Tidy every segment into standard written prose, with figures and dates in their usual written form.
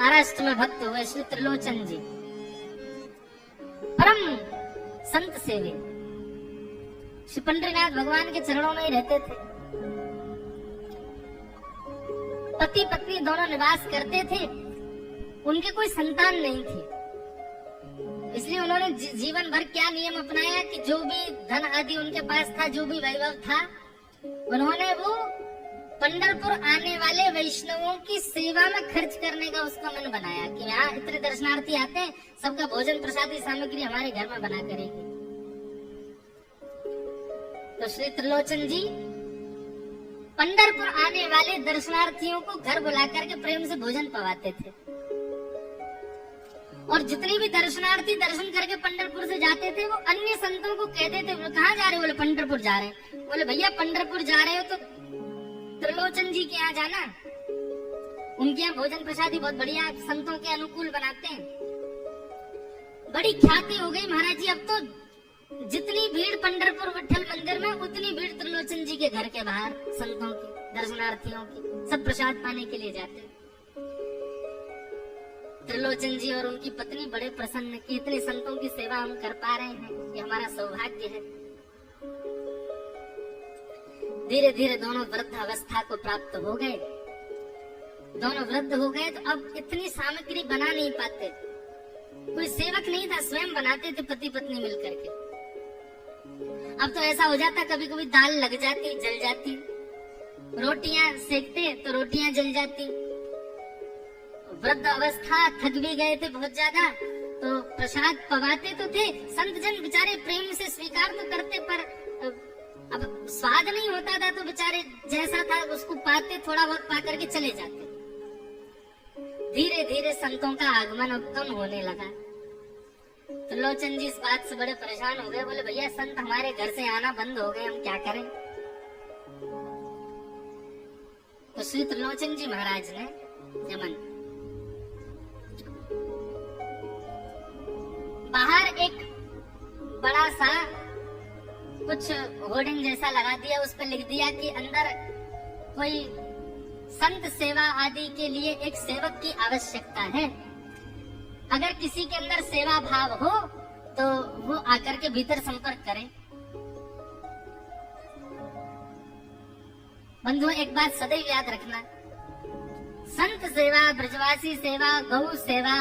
महाराष्ट्र में भक्त हुए श्री त्रिलोचन जी, परम संत सेवी, श्री पंडरीनाथ भगवान के चरणों में ही रहते थे। पति पत्नी दोनों निवास करते थे, उनके कोई संतान नहीं थी, इसलिए उन्होंने जीवन भर क्या नियम अपनाया कि जो भी धन आदि उनके पास था, जो भी वैभव था, उन्होंने वो पंढरपुर आने वाले वैष्णवों की सेवा में खर्च करने का उसका मन बनाया कि यहाँ इतने दर्शनार्थी आते हैं, सबका भोजन प्रसादी सामग्री हमारे घर में बना करेंगे। तो श्री त्रिलोचन जी पंढरपुर आने वाले दर्शनार्थियों को घर बुला करके प्रेम से भोजन पवाते थे, और जितने भी दर्शनार्थी दर्शन करके पंढरपुर से जाते थे वो अन्य संतों को कहते थे, कहाँ जा रहे हो? बोले पंढरपुर जा रहे हैं। बोले भैया पंढरपुर जा रहे हो तो त्रिलोचन जी के यहाँ जाना, उनके यहाँ भोजन प्रसादी बहुत बढ़िया संतों के अनुकूल बनाते हैं। बड़ी ख्याति हो गई महाराज जी, अब तो जितनी भीड़ पंढरपुर विठल मंदिर में उतनी भीड़ त्रिलोचन जी के घर के बाहर संतों की, दर्शनार्थियों की, सब प्रसाद पाने के लिए जाते। त्रिलोचन जी और उनकी पत्नी बड़े प्रसन्न कि इतने संतों की सेवा हम कर पा रहे हैं, ये हमारा सौभाग्य है। धीरे धीरे दोनों वृद्ध अवस्था को प्राप्त हो गए, दोनों वृद्ध हो गए तो अब इतनी सामग्री बना नहीं पाते, कोई सेवक नहीं था, स्वयं बनाते थे पति पत्नी मिलकर के। अब तो ऐसा हो जाता कभी कभी दाल लग जाती, जल जाती, रोटियां सेकते तो रोटियां जल जाती। वृद्ध अवस्था, थक भी गए थे बहुत ज्यादा, तो प्रसाद पवाते तो थे, संत जन बेचारे प्रेम से स्वीकार तो करते, पर अब स्वाद नहीं होता था तो बेचारे जैसा था उसको पाते, थोड़ा बहुत पा करके चले जाते। धीरे धीरे संतों का आगमन अब कम होने लगा। त्रिलोचन जी इस बात से बड़े परेशान हो गए, बोले भैया संत हमारे घर से आना बंद हो गए, हम क्या करें? तो श्री त्रिलोचन जी महाराज ने यमन बाहर एक बड़ा सा कुछ होर्डिंग जैसा लगा दिया, उस पर लिख दिया कि अंदर कोई संत सेवा आदि के लिए एक सेवक की आवश्यकता है, अगर किसी के अंदर सेवा भाव हो तो वो आकर के भीतर संपर्क करे। बंधुओं एक बात सदैव याद रखना, संत सेवा, ब्रजवासी सेवा, गौ सेवा,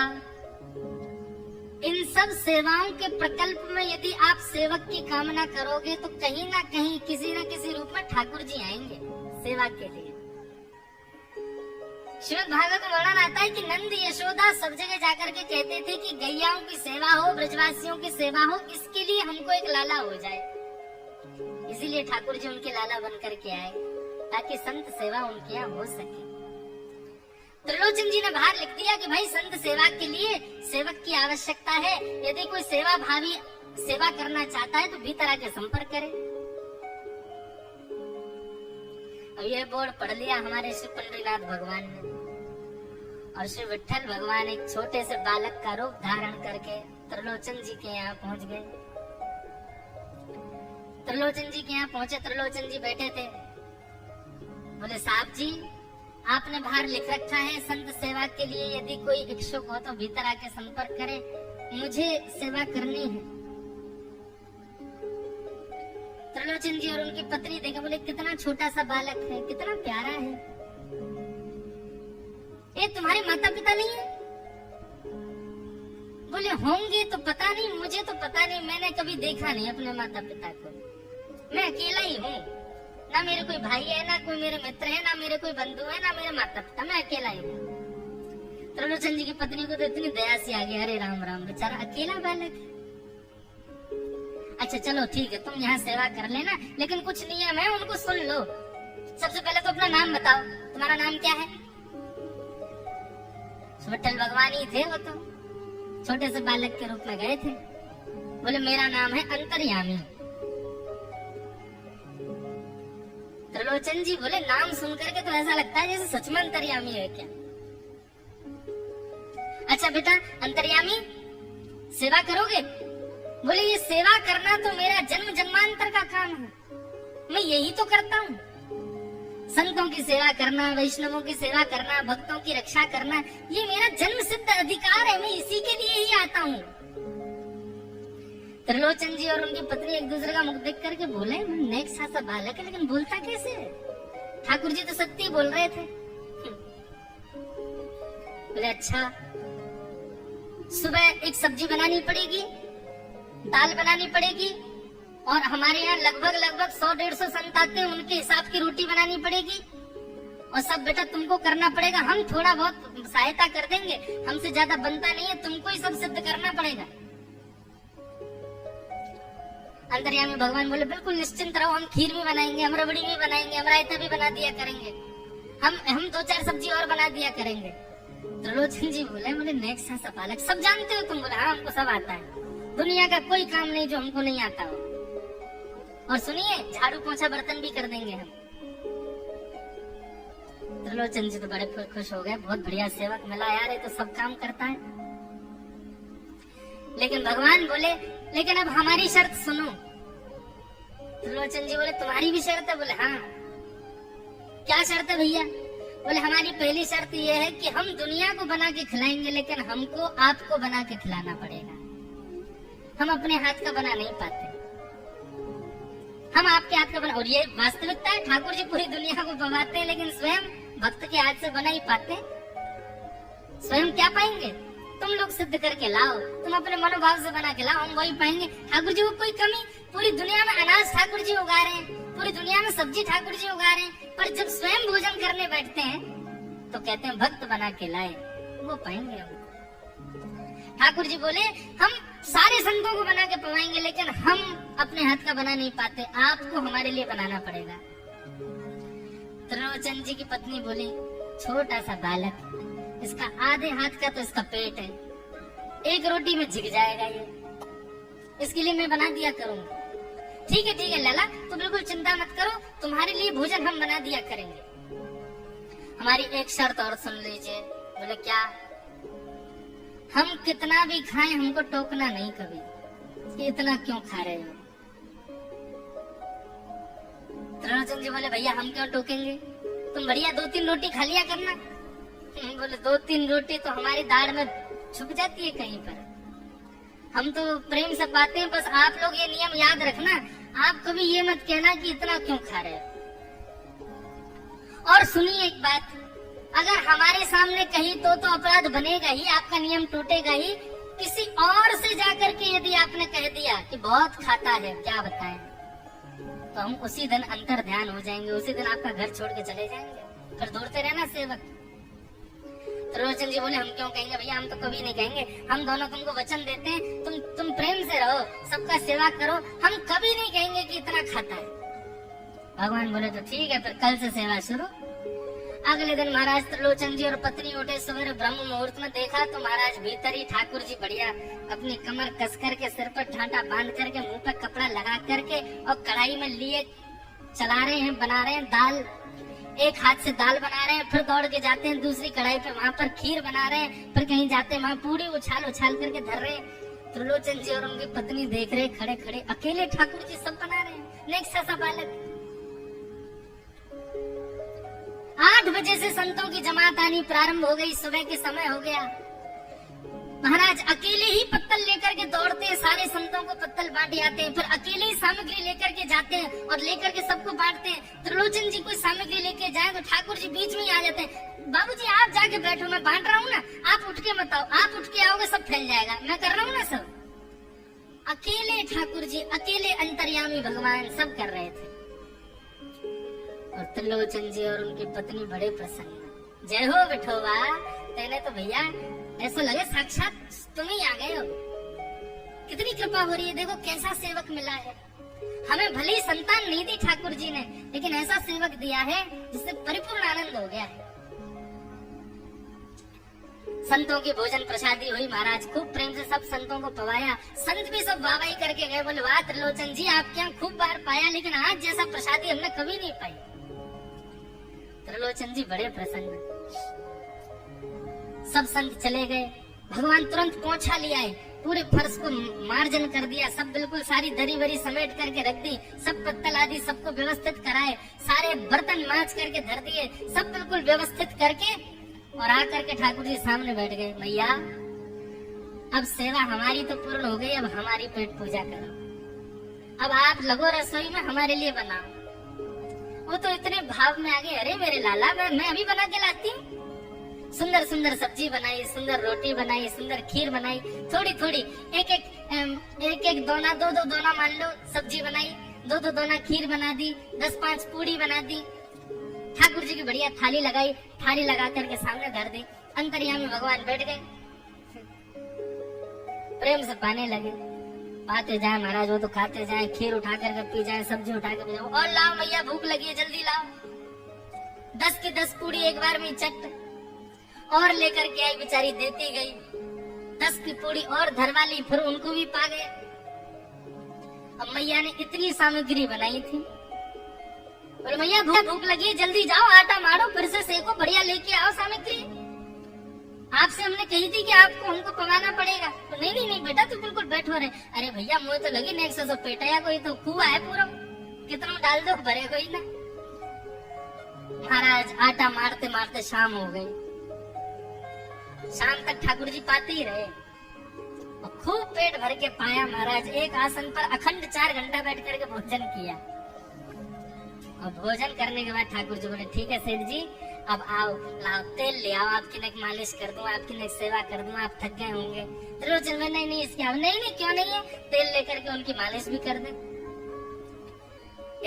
इन सब सेवाओं के प्रकल्प में यदि आप सेवक की कामना करोगे तो कहीं ना कहीं किसी न किसी रूप में ठाकुर जी आएंगे सेवा के लिए। श्रीमद् भागवत में वर्णन आता है कि नंद यशोदा सब जगह जाकर के कहते थे कि गैयाओं की सेवा हो, ब्रजवासियों की सेवा हो, इसके लिए हमको एक लाला हो जाए। इसीलिए ठाकुर जी उनके लाला बन करके आए ताकि संत सेवा उनके यहाँ हो सके। त्रिलोचन जी ने बाहर लिख दिया कि भाई संत सेवा के लिए सेवक की आवश्यकता है, यदि कोई सेवा भावी सेवा करना चाहता है तो भीतर आके संपर्क करे। अब यह बोर्ड पढ़ लिया हमारे श्री पंडरीनाथ भगवान ने, और श्री विठल भगवान एक छोटे से बालक का रूप धारण करके त्रिलोचन जी के यहाँ पहुंच गए। त्रिलोचन जी के यहाँ पहुंचे, त्रिलोचन जी बैठे थे। बोले साहब जी आपने बाहर लिख रखा है संत सेवा के लिए यदि कोई इच्छुक हो तो भीतर आके संपर्क करे, मुझे सेवा करनी है। त्रिलोचन जी और उनकी पत्नी देखे, बोले कितना छोटा सा बालक है, कितना प्यारा है, ये तुम्हारे माता पिता नहीं है? बोले होंगे तो पता नहीं, मुझे तो पता नहीं, मैंने कभी देखा नहीं अपने माता पिता को, मैं अकेला ही हूँ, ना मेरे कोई भाई है, ना कोई मेरे मित्र है, ना मेरे कोई बंधु है, ना मेरे माता पिता, मैं अकेला ही हूँ। त्रिलोचन जी की पत्नी को तो इतनी दया सी आ गई, अरे राम राम बेचारा अकेला बालक है। अच्छा चलो ठीक है, तुम यहाँ सेवा कर लेना, लेकिन कुछ नियम है उनको सुन लो। सबसे पहले तो अपना नाम बताओ, तुम्हारा नाम क्या है? विठल भगवान ही थे वो तो, छोटे से बालक के रूप में गए थे। बोले मेरा नाम है अंतर्यामी। त्रिलोचन जी बोले नाम सुन करके तो ऐसा लगता है जैसे सच में अंतर्यामी है क्या? अच्छा बेटा अंतर्यामी सेवा करोगे? बोले ये सेवा करना तो मेरा जन्म जन्मांतर का काम है, मैं यही तो करता हूँ। संतों की सेवा करना, वैष्णवों की सेवा करना, भक्तों की रक्षा करना, ये मेरा जन्म सिद्ध अधिकार है, मैं इसी के लिए ही आता हूँ। त्रिलोचन जी और उनकी पत्नी एक दूसरे का मुख देख करके बोले, नेक सा बालक है लेकिन बोलता कैसे है? ठाकुर जी तो सत्य बोल रहे थे। बोले अच्छा, सुबह एक सब्जी बनानी पड़ेगी, दाल बनानी पड़ेगी, और हमारे यहाँ लगभग 100-150 संत आते हैं, उनके हिसाब की रोटी बनानी पड़ेगी, और सब बेटा तुमको करना पड़ेगा। हम थोड़ा बहुत सहायता कर देंगे, हमसे ज्यादा बनता नहीं है, तुमको ही सब सिद्ध करना पड़ेगा। अंतर्यामी भगवान बोले बिल्कुल निश्चिंत रहो, हम खीर भी बनाएंगे, हम रबड़ी भी बनाएंगे, हम रायता भी बना दिया करेंगे, हम 2-4 सब्जी और बना दिया करेंगे। त्रिलोचन जी बोले नेक सा बालक, सब जानते हो तुम? बोले हाँ हमको सब आता है, दुनिया का कोई काम नहीं जो हमको नहीं आता हो। और सुनिए, झाड़ू पोछा बर्तन भी कर देंगे हम। त्रिलोचन जी तो बड़े खुश हो गए, बहुत बढ़िया सेवक मिला यार, ये तो सब काम करता है। लेकिन भगवान बोले लेकिन अब हमारी शर्त सुनो। त्रिलोचन जी बोले तुम्हारी भी शर्त है? बोले हाँ। क्या शर्त है भैया? बोले हमारी पहली शर्त ये है कि हम दुनिया को बना के खिलाएंगे, लेकिन हमको आपको बना के खिलाना पड़ेगा। हम अपने हाथ का बना नहीं पाते, हम आपके हाथ का बना। और ये वास्तविकता है, ठाकुर जी पूरी दुनिया को पवाते हैं, लेकिन स्वयं भक्त के हाथ से बना ही पाते। स्वयं क्या पाएंगे? तुम लोग सिद्ध करके लाओ, तुम अपने मनोभाव से बना के लाओ, हम वही पाएंगे। ठाकुर जी को कोई कमी, पूरी दुनिया में अनाज ठाकुर जी उगा रहे हैं, पूरी दुनिया में सब्जी ठाकुर जी उगा रहे हैं, पर जब स्वयं भोजन करने बैठते हैं तो कहते हैं भक्त बना के लाए, वो पाएंगे हम। ठाकुर जी बोले हम सारे संतों को बना के पवाएंगे, लेकिन हम अपने हाथ का बना नहीं पाते, आपको हमारे लिए बनाना पड़ेगा। त्रिलोचन जी की पत्नी बोली छोटा सा बालक, इसका आधे हाथ का तो इसका पेट है, एक रोटी में झिक जाएगा ये, इसके लिए मैं बना दिया करूंगा। ठीक है लाला, तो बिल्कुल चिंता मत करो, तुम्हारे लिए भोजन हम बना दिया करेंगे। हमारी एक शर्त और सुन लीजिए। बोले क्या? हम कितना भी खाएं हमको टोकना नहीं कभी, कि इतना क्यों खा रहे हो। त्रिलोचन जी बोले भैया हम क्यों टोकेंगे, तुम बढ़िया 2-3 रोटी खा लिया करना। बोले 2-3 रोटी तो हमारी दाढ़ में छुप जाती है कहीं पर, हम तो प्रेम से पाते हैं। बस आप लोग ये नियम याद रखना, आप कभी ये मत कहना कि इतना क्यों खा रहे हो। और सुनिए एक बात, अगर हमारे सामने कही तो अपराध बनेगा ही, आपका नियम टूटेगा ही। किसी और से जाकर के यदि आपने कह दिया कि बहुत खाता है, क्या बताएं, तो हम उसी दिन अंतर ध्यान हो जाएंगे, उसी दिन आपका घर छोड़ के चले जाएंगे, फिर दौड़ते रहना सेवक। त्रिलोचन जी बोले हम क्यों कहेंगे भैया, हम तो कभी नहीं कहेंगे, हम दोनों तुमको वचन देते हैं, तुम प्रेम से रहो, सबका सेवा करो, हम कभी नहीं कहेंगे कि इतना खाता है। भगवान बोले तो ठीक है, फिर कल से सेवा शुरू। अगले दिन महाराज त्रिलोचन जी और पत्नी उठे सवेरे ब्रह्म मुहूर्त में, देखा तो महाराज भीतर ही ठाकुर जी बढ़िया अपनी कमर कस करके, सिर पर ठाटा बांध करके, मुंह पर कपड़ा लगा करके, और कढ़ाई में लिए चला रहे हैं, बना रहे हैं दाल। एक हाथ से दाल बना रहे हैं, फिर दौड़ के जाते हैं दूसरी कढ़ाई पे, वहां पर खीर बना रहे हैं, फिर कहीं जाते हैं वहां पूरी उछाल करके धर रहे हैं। त्रिलोचन जी और उनकी पत्नी देख रहे खड़े खड़े, अकेले ठाकुर जी सब बना रहे हैं, नेक सा बालक। 8 बजे से संतों की जमात आनी प्रारंभ हो गई, सुबह के समय हो गया। महाराज अकेले ही पत्तल लेकर के दौड़ते हैं, सारे संतों को पत्तल बांटे आते हैं, फिर अकेले ही सामग्री लेकर के जाते हैं और लेकर के सबको बांटते हैं। त्रिलोचन जी कोई सामग्री लेके जाए तो ठाकुर जी बीच में ही आ जाते हैं, बाबूजी आप जाके बैठो, मैं बांट रहा हूँ ना, आप उठ के मत आओ, आप उठ के आओगे सब फैल जाएगा, मैं कर रहा हूँ ना सब। अकेले ठाकुर जी, अकेले अंतर्यामी भगवान सब कर रहे थे। और त्रिलोचन जी और उनकी पत्नी बड़े प्रसन्न, जय हो विठोबा, तेने तो भैया ऐसा लगे साक्षात तुम ही आ गए हो, कितनी कृपा हो रही है, देखो कैसा सेवक मिला है। हमें भले ही संतान नहीं दी ठाकुर जी ने, लेकिन ऐसा सेवक दिया है जिससे परिपूर्ण आनंद हो गया है। संतों की भोजन प्रसादी हुई, महाराज खूब प्रेम से सब संतों को पवाया, संत भी सब वाहवाही करके गए, बोले वाह त्रिलोचन जी आपके यहाँ खूब बार पाया, लेकिन आज जैसा प्रसादी हमने कभी नहीं पाई। त्रिलोचन जी बड़े प्रसन्न। सब संत चले गए, भगवान तुरंत पोंछा ले आए, पूरे फर्श को मार्जन कर दिया, सब बिल्कुल सारी दरी वरी समेट करके रख दी, सब पत्तल आदि सबको व्यवस्थित कराए, सारे बर्तन मांज करके धर दिए, सब बिल्कुल व्यवस्थित करके और आकर के ठाकुर जी सामने बैठ गए। मैया अब सेवा हमारी तो पूर्ण हो गई, अब हमारी पेट पूजा करो, अब आप लगो रसोई में हमारे लिए बनाओ। वो तो इतने भाव में आ गए, अरे मेरे लाला मैं अभी बना के लाती हूँ। सुंदर सुंदर सब्जी बनाई, सुंदर रोटी बनाई, सुंदर खीर बनाई, थोड़ी थोड़ी एक एक दोना, दो दोना मान लो सब्जी बनाई, दो दोना खीर बना दी, 10-5 पूड़ी बना दी, ठाकुर जी की बढ़िया थाली लगाई, थाली लगा करके सामने धर दी। अंतर्यामी भगवान बैठ गए, प्रेम से पाने लगे, पाते जाए महाराज, वो तो खाते जाए, खीर उठा करके पी जाए, सब्जी उठा कर पी जाए, और लाओ मैया भूख लगी है जल्दी लाओ। 10 की 10 पूड़ी एक बार में चट और लेकर के आई, बेचारी देती गई, 10 की पूड़ी और धरवा ली, फिर उनको भी पा गए। अब मैया ने इतनी सामग्री बनाई थी, बोले मैया भूख लगी है जल्दी जाओ, आटा मारो, फिर से सेको, बढ़िया लेके आओ सामग्री, आपसे हमने कही थी कि आपको हमको पकाना पड़ेगा। तो नहीं बेटा तू बिल्कुल बैठो रहे। अरे भैया मुझे तो लगी नेक्स्ट सो पेटाया कोई तो कुआ है पूरा, कितना डाल दो भरे कोई ना। महाराज आटा मारते मारते शाम हो गई, शाम तक ठाकुर जी पाते ही रहे, खूब पेट भर के पाया महाराज। एक आसन पर अखंड 4 घंटा बैठ करके भोजन किया, और भोजन करने के बाद ठाकुर जी बोले ठीक है सेठ जी अब आओ, लाओ तेल ले आओ, आपकी नेक मालिश कर दूं, आपकी नेक सेवा कर दूं, आप थक गए होंगे। त्रिलोचन में नहीं इसकी नहीं क्यों नहीं है, तेल लेकर के उनकी मालिश भी कर दे।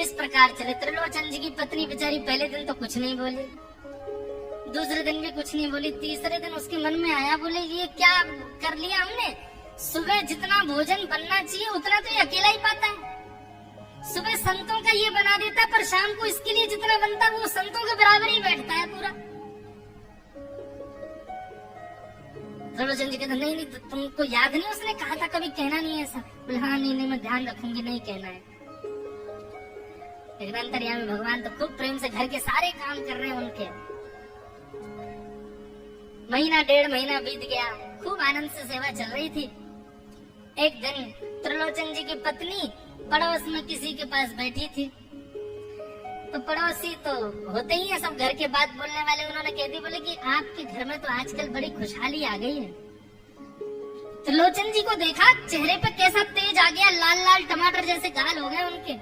इस प्रकार चले। त्रिलोचन जी की पत्नी बेचारी पहले दिन तो कुछ नहीं बोली, दूसरे दिन भी कुछ नहीं बोली, तीसरे दिन उसके मन में आया, बोले ये क्या कर लिया हमने, सुबह जितना भोजन बनना चाहिए उतना तो ये अकेला ही पाता है, सुबह संतों का ये बना देता है, पर शाम को इसके लिए जितना बनता है वो संतों के बराबर ही बैठता है पूरा। त्रिलोचन जी कहते नहीं तुमको याद नहीं उसने कहा था कभी कहना नहीं ऐसा। बोले हाँ नहीं मैं ध्यान रखूंगी, नहीं कहना है। लेकिन अंतर्यामी भगवान तो खूब प्रेम से घर के सारे काम कर रहे हैं उनके। महीना 1.5 महीना बीत गया, खूब आनंद से सेवा चल रही थी। एक दिन त्रिलोचन जी की पत्नी पड़ोस में किसी के पास बैठी थी, तो पड़ोसी तो होते ही है सब घर के बात बोलने वाले, उन्होंने कह दी बोले कि आपके घर में तो आजकल बड़ी खुशहाली आ गई है। त्रिलोचन जी को देखा, चेहरे पे कैसा तेज आ गया, लाल लाल टमाटर जैसे गाल हो गए उनके।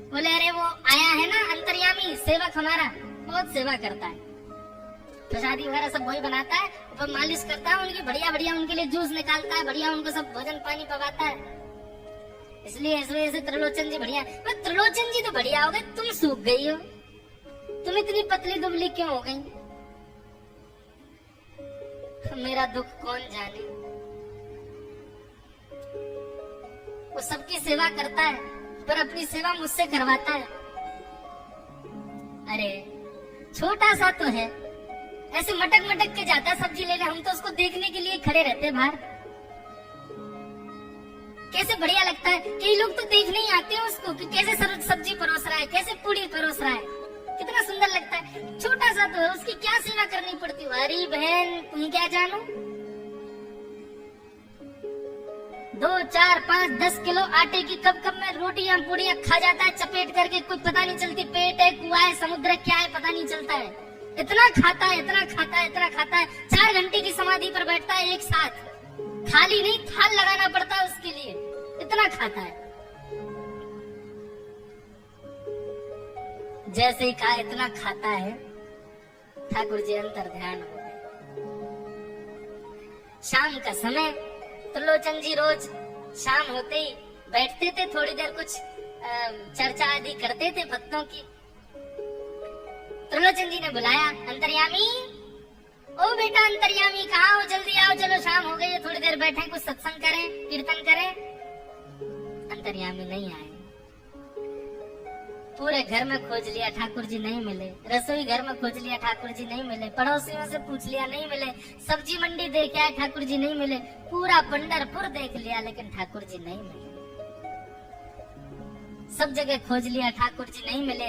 बोले अरे वो आया है ना अंतर्यामी सेवक हमारा, बहुत सेवा करता है, प्रसादी वगैरह सब वही बनाता है, ऊपर मालिश करता है उनकी, बढ़िया बढ़िया उनके लिए जूस निकालता है, बढ़िया उनको सब भोजन पानी पकाता है। इसलिए इस वजह से त्रिलोचन जी बढ़िया। त्रिलोचन जी तो बढ़िया हो गए, तुम सूख गई हो, तुम इतनी पतली दुबली क्यों हो गई? मेरा दुख कौन जाने। वो सबकी सेवा करता है पर अपनी सेवा मुझसे करवाता है। अरे छोटा सा तो है, ऐसे मटक मटक के जाता है सब्जी लेने, हम तो उसको देखने के लिए खड़े रहते बाहर। कैसे बढ़िया लगता है, कई लोग तो देखने ही आते हैं उसको कि कैसे सब्जी परोस रहा है, कैसे पूड़ी परोस रहा है, कितना सुंदर लगता है। छोटा सा तो है, उसकी क्या सेवा करनी पड़ती है। अरे बहन तुम क्या जानो, 2, 4, 5, 10 किलो आटे की कब में रोटियां पूड़ियां खा जाता है चपेट करके, कोई पता नहीं चलती, पेट है कुआ है समुद्र क्या है पता नहीं चलता है। इतना खाता है, इतना खाता है, इतना खाता है। 4 घंटे की समाधि पर बैठता है एक साथ, खाली नहीं थाल लगाना पड़ता है उसके लिए, इतना खाता है। जैसे ही कहा इतना खाता है, ठाकुर जी अंतर ध्यान हो गए। शाम का समय, त्रिलोचन जी रोज शाम होते ही बैठते थे, थोड़ी देर कुछ चर्चा आदि करते थे भक्तों की। त्रिलोचन जी ने बुलाया, अंतर्यामी, ओ बेटा अंतर्यामी कहाँ हो, जल्दी आओ, चलो शाम हो गई है, थोड़ी देर बैठे कुछ सत्संग करें, कीर्तन करें। अंतर्यामी नहीं आए, पूरे घर में खोज लिया, ठाकुर जी नहीं मिले, रसोई घर में खोज लिया, ठाकुर जी नहीं मिले, पड़ोसियों से पूछ लिया नहीं मिले, सब्जी मंडी देख आए, ठाकुर जी नहीं मिले, पूरा पंढरपुर देख लिया लेकिन ठाकुर जी नहीं मिले। सब जगह खोज लिया, ठाकुर जी नहीं मिले।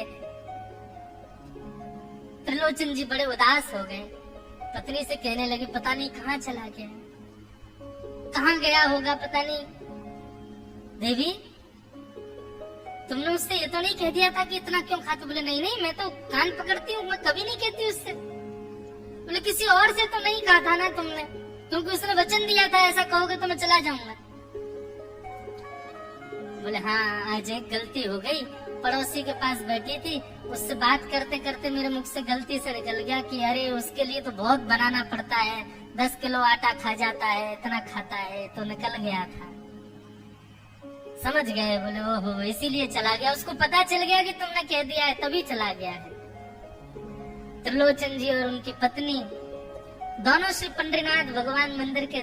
त्रिलोचन जी बड़े उदास हो गए, पत्नी से कहने लगे पता नहीं कहाँ चला गया। कहाँ गया होगा पता नहीं। देवी तुमने उससे ये तो नहीं कह दिया था कि इतना क्यों खाते? बोले नहीं नहीं, मैं तो कान पकड़ती हूँ, मैं कभी नहीं कहती उससे। बोले किसी और से तो नहीं कहा था ना तुमने, क्योंकि उसने वचन दिया था ऐसा कहोगे तो मैं चला जाऊंगा। बोले हाँ आज एक गलती हो गई, पड़ोसी के पास बैठी थी, उससे बात करते करते मेरे मुख से गलती से निकल गया कि अरे उसके लिए तो बहुत बनाना पड़ता है, 10 किलो आटा खा जाता है, इतना खाता है, तो निकल गया था। समझ गए? बोले ओहो इसीलिए चला गया, उसको पता चल गया कि तुमने कह दिया है तभी चला गया है। त्रिलोचन जी और उनकी पत्नी दोनों श्री पंडरीनाथ भगवान मंदिर के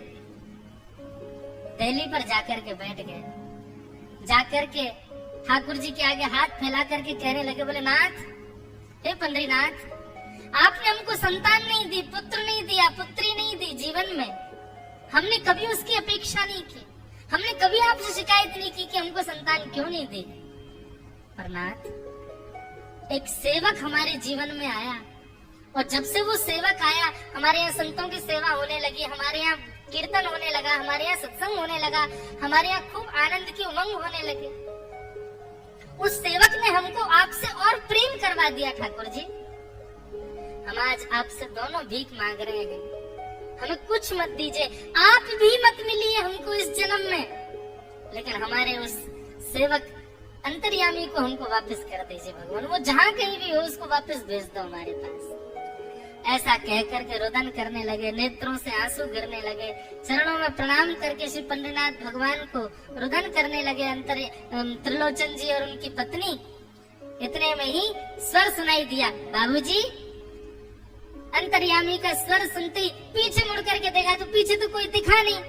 दहली पर जाकर के बैठ गए। जाकर के ठाकुर जी के आगे हाथ फैला करके कहने लगे, बोले नाथ, हे पंडरीनाथ, आपने हमको संतान नहीं दी, पुत्र नहीं दिया, पुत्री नहीं दी जीवन में, हमने कभी उसकी अपेक्षा नहीं की, हमने कभी आपसे शिकायत नहीं की कि हमको संतान क्यों नहीं दी। पर नाथ, एक सेवक हमारे जीवन में आया, और जब से वो सेवक आया हमारे यहाँ संतों की सेवा होने लगी, हमारे यहाँ कीर्तन होने लगा, हमारे यहाँ सत्संग होने लगा, हमारे यहाँ खूब आनंद की उमंग होने लगी। उस सेवक ने हमको आपसे और प्रेम करवा दिया। ठाकुर जी, हम आज आपसे दोनों भीख मांग रहे हैं, हमें कुछ मत दीजिए, आप भी मत मिलिए हमको इस जन्म में, लेकिन हमारे उस सेवक अंतर्यामी को हमको वापस कर दीजिए भगवान, वो जहाँ कहीं भी हो उसको वापस भेज दो हमारे पास। ऐसा कह करके रोदन करने लगे, नेत्रों से आंसू गिरने लगे, चरणों में प्रणाम करके श्री पंडरीनाथ भगवान को रोदन करने लगे त्रिलोचन जी और उनकी पत्नी। इतने में ही स्वर सुनाई दिया, बाबूजी। अंतर्यामी का स्वर सुनते ही पीछे मुड़ करके देखा तो पीछे तो कोई दिखा नहीं।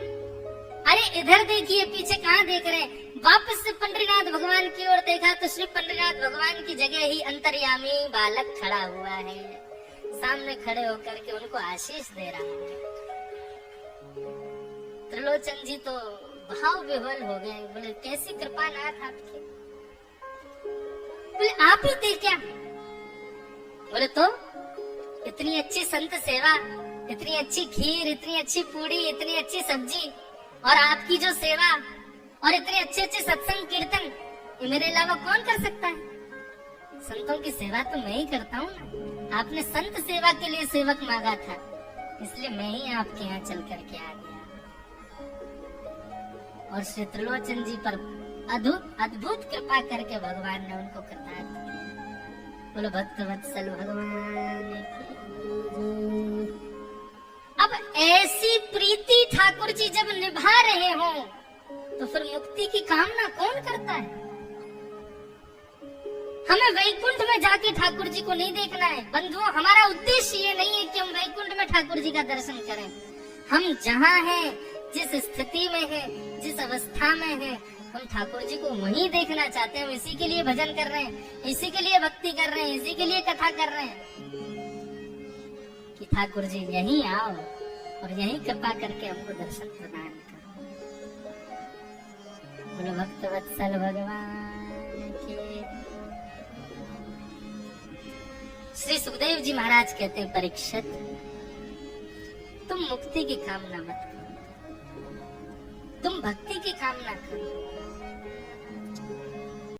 अरे इधर देखिए, पीछे कहाँ देख रहे हैं? वापस से पंडरीनाथ भगवान की ओर देखा तो श्री पंडरीनाथ भगवान की जगह ही अंतर्यामी बालक खड़ा हुआ है, सामने खड़े होकर के उनको आशीष दे रहा है। त्रिलोचन जी तो भाव विह्वल हो गए, बोले कैसी कृपा नाथ आपकी, बोले आप ही थे क्या? बोले तो इतनी अच्छी संत सेवा, इतनी अच्छी खीर, इतनी अच्छी पूड़ी, इतनी अच्छी सब्जी, और आपकी जो सेवा और इतने अच्छे अच्छे सत्संग कीर्तन, ये मेरे अलावा कौन कर सकता है? संतों की सेवा तो मैं ही करता हूँ ना, आपने संत सेवा के लिए सेवक मांगा था, इसलिए मैं ही आपके यहाँ चल करके आ गया। और श्री त्रिलोचन जी पर अद्भुत कृपा करके भगवान ने उनको कृतार्थ किया। बोलो भक्त वत्सल भगवान की। अब ऐसी प्रीति ठाकुर जी जब निभा रहे हो तो फिर मुक्ति की कामना कौन करता है? हमें वैकुंठ में जाके ठाकुर जी को नहीं देखना है बंधुओं। हमारा उद्देश्य ये नहीं है कि हम वैकुंठ में ठाकुर जी का दर्शन करें। हम जहाँ हैं, जिस स्थिति में हैं, जिस अवस्था में हैं, हम ठाकुर जी को वहीं देखना चाहते हैं। हम इसी के लिए भजन कर रहे हैं, इसी के लिए भक्ति कर रहे हैं, इसी के लिए कथा कर रहे हैं कि ठाकुर जी यहीं आओ और यहीं कृपा करके हमको दर्शन प्रदान करो। बोलो भक्त वत्सल भगवान की। श्री सुखदेव जी महाराज कहते हैं, परीक्षित तुम मुक्ति की कामना मत करो, तुम भक्ति की कामना करो।